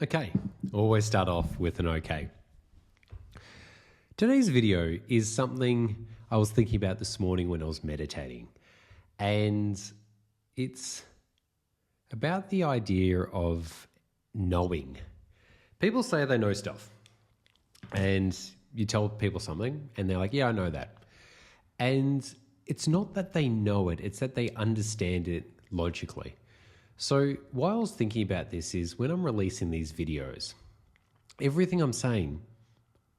Okay, always start off with an okay. Today's video is something I was thinking about this morning when I was meditating, and it's about the idea of knowing. People say they know stuff, and you tell people something, and they're like, yeah, I know that. And it's not that they know it, it's that they understand it logically. So while I was thinking about this is when I'm releasing these videos, everything I'm saying,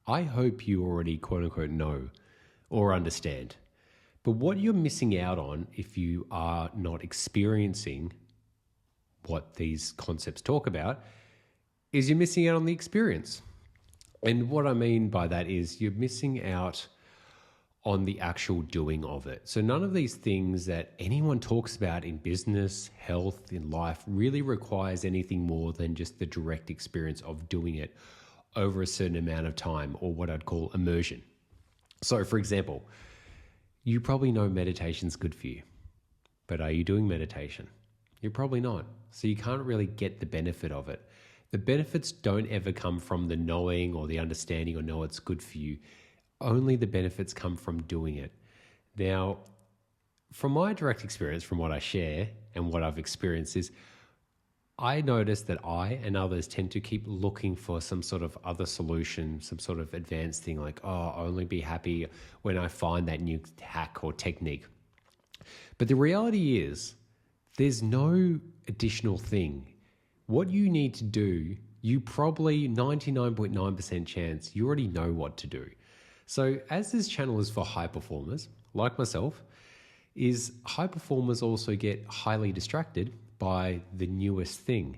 I hope you already quote unquote know or understand. But what you're missing out on if you are not experiencing what these concepts talk about is you're missing out on the experience. And what I mean by that is you're missing out on the actual doing of it. So none of these things that anyone talks about in business, health, in life really requires anything more than just the direct experience of doing it over a certain amount of time, or what I'd call immersion. So for example, you probably know meditation's good for you, but are you doing meditation? You're probably not. So you can't really get the benefit of it. The benefits don't ever come from the knowing or the understanding or know it's good for you. Only the benefits come from doing it. Now, from my direct experience, from what I share and what I've experienced is I notice that I and others tend to keep looking for some sort of other solution, some sort of advanced thing like, oh, I'll only be happy when I find that new hack or technique. But the reality is there's no additional thing. What you need to do, you probably 99.9% chance you already know what to do. So as this channel is for high performers, like myself, is high performers also get highly distracted by the newest thing.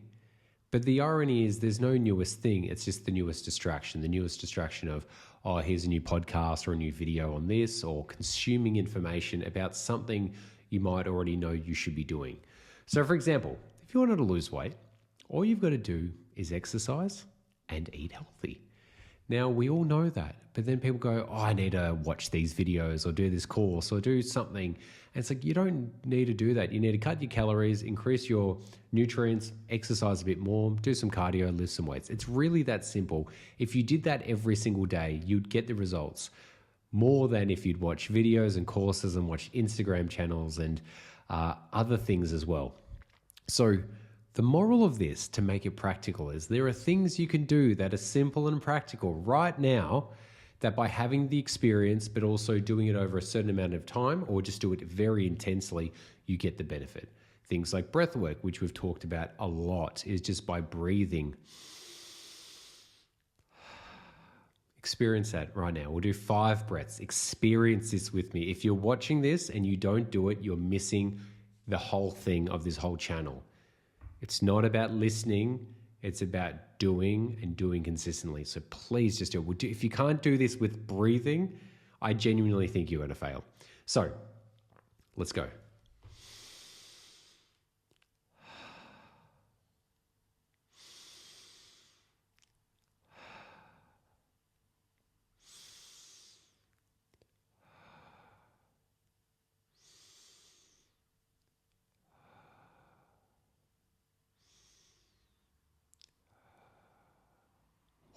But the irony is there's no newest thing, it's just the newest distraction of, oh, here's a new podcast or a new video on this, or consuming information about something you might already know you should be doing. So for example, if you wanted to lose weight, all you've got to do is exercise and eat healthy. Now, we all know that, but then people go, oh, I need to watch these videos or do this course or do something. And it's like, you don't need to do that. You need to cut your calories, increase your nutrients, exercise a bit more, do some cardio, lift some weights. It's really that simple. If you did that every single day, you'd get the results more than if you'd watch videos and courses and watch Instagram channels and other things as well. So the moral of this, to make it practical, is there are things you can do that are simple and practical right now that by having the experience, but also doing it over a certain amount of time, or just do it very intensely, you get the benefit. Things like breath work, which we've talked about a lot, is just by breathing. Experience that right now. We'll do 5 breaths. Experience this with me. If you're watching this and you don't do it, you're missing the whole thing of this whole channel. It's not about listening, it's about doing and doing consistently. So please just do it. If you can't do this with breathing, I genuinely think you're going to fail. So let's go.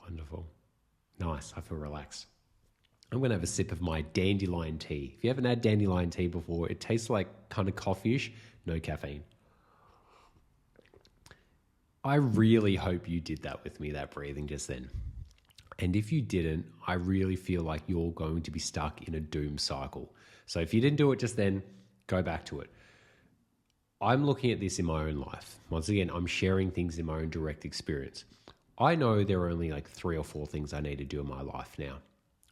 Wonderful. Nice. I feel relaxed. I'm going to have a sip of my dandelion tea. If you haven't had dandelion tea before, it tastes like kind of coffee-ish, no caffeine. I really hope you did that with me, that breathing just then. And if you didn't, I really feel like you're going to be stuck in a doom cycle. So if you didn't do it just then, go back to it. I'm looking at this in my own life. Once again, I'm sharing things in my own direct experience. I know there are only like 3 or 4 things I need to do in my life now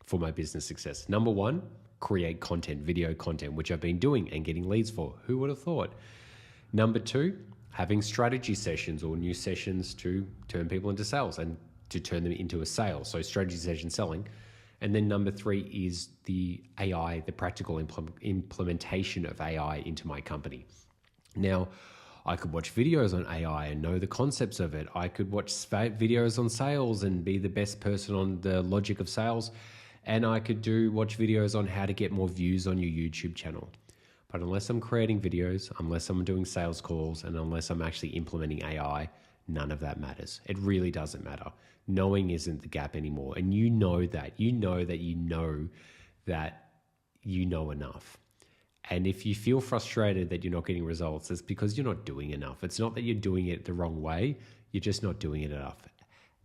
for my business success. Number 1, create content, video content, which I've been doing and getting leads for. Who would have thought? Number 2, having strategy sessions or new sessions to turn people into sales and to turn them into a sale. So strategy session selling. And then number 3 is the AI, the practical implementation of AI into my company. Now, I could watch videos on AI and know the concepts of it. I could watch videos on sales and be the best person on the logic of sales. And I could watch videos on how to get more views on your YouTube channel. But unless I'm creating videos, unless I'm doing sales calls, and unless I'm actually implementing AI, none of that matters. It really doesn't matter. Knowing isn't the gap anymore. And you know that. You know that you know that you know enough. And if you feel frustrated that you're not getting results, it's because you're not doing enough. It's not that you're doing it the wrong way. You're just not doing it enough.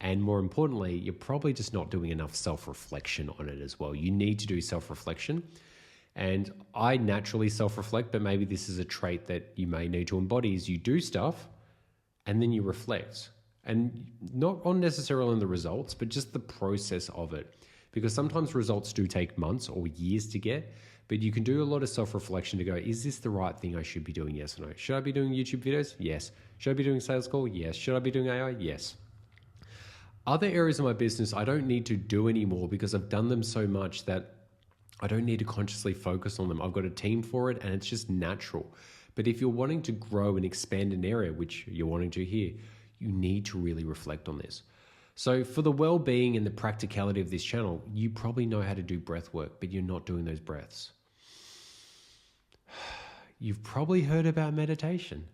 And more importantly, you're probably just not doing enough self-reflection on it as well. You need to do self-reflection. And I naturally self-reflect, but maybe this is a trait that you may need to embody is you do stuff and then you reflect. And not on necessarily on the results, but just the process of it. Because sometimes results do take months or years to get, but you can do a lot of self-reflection to go, is this the right thing I should be doing? Yes or no? Should I be doing YouTube videos? Yes. Should I be doing sales call? Yes. Should I be doing AI? Yes. Other areas of my business, I don't need to do anymore because I've done them so much that I don't need to consciously focus on them. I've got a team for it and it's just natural. But if you're wanting to grow and expand an area, which you're wanting to here, you need to really reflect on this. So for the well-being and the practicality of this channel, you probably know how to do breath work, but you're not doing those breaths. You've probably heard about meditation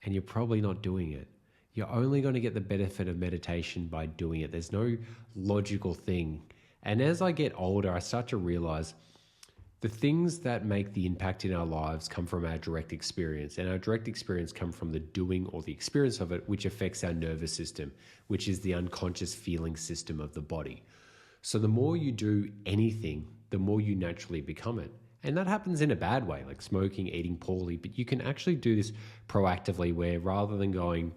and you're probably not doing it. You're only going to get the benefit of meditation by doing it. There's no logical thing. And as I get older, I start to realize the things that make the impact in our lives come from our direct experience. And our direct experience comes from the doing or the experience of it, which affects our nervous system, which is the unconscious feeling system of the body. So the more you do anything, the more you naturally become it. And that happens in a bad way, like smoking, eating poorly. But you can actually do this proactively where rather than going,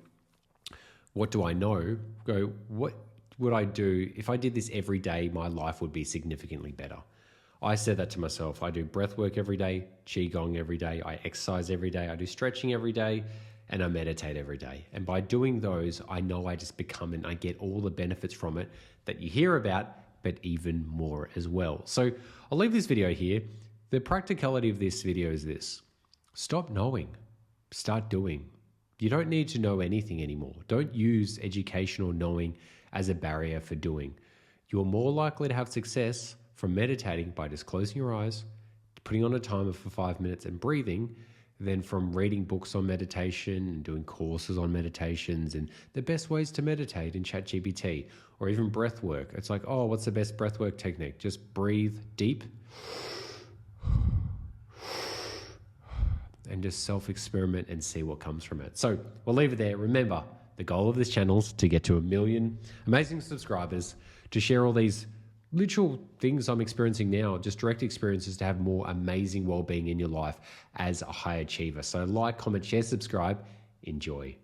what do I know? Go, what would I do? If I did this every day, my life would be significantly better. I said that to myself. I do breath work every day, Qigong every day, I exercise every day, I do stretching every day, and I meditate every day. And by doing those, I know I just become and I get all the benefits from it that you hear about, but even more as well. So I'll leave this video here. The practicality of this video is this. Stop knowing, start doing. You don't need to know anything anymore. Don't use education or knowing as a barrier for doing. You're more likely to have success from meditating by just closing your eyes, putting on a timer for 5 minutes and breathing, than from reading books on meditation and doing courses on meditations and the best ways to meditate in ChatGPT or even breath work. It's like, oh, what's the best breath work technique? Just breathe deep and just self-experiment and see what comes from it. So we'll leave it there. Remember, the goal of this channel is to get to 1 million amazing subscribers, to share all these literal things I'm experiencing now, just direct experiences to have more amazing well-being in your life as a high achiever. So like, comment, share, subscribe, enjoy.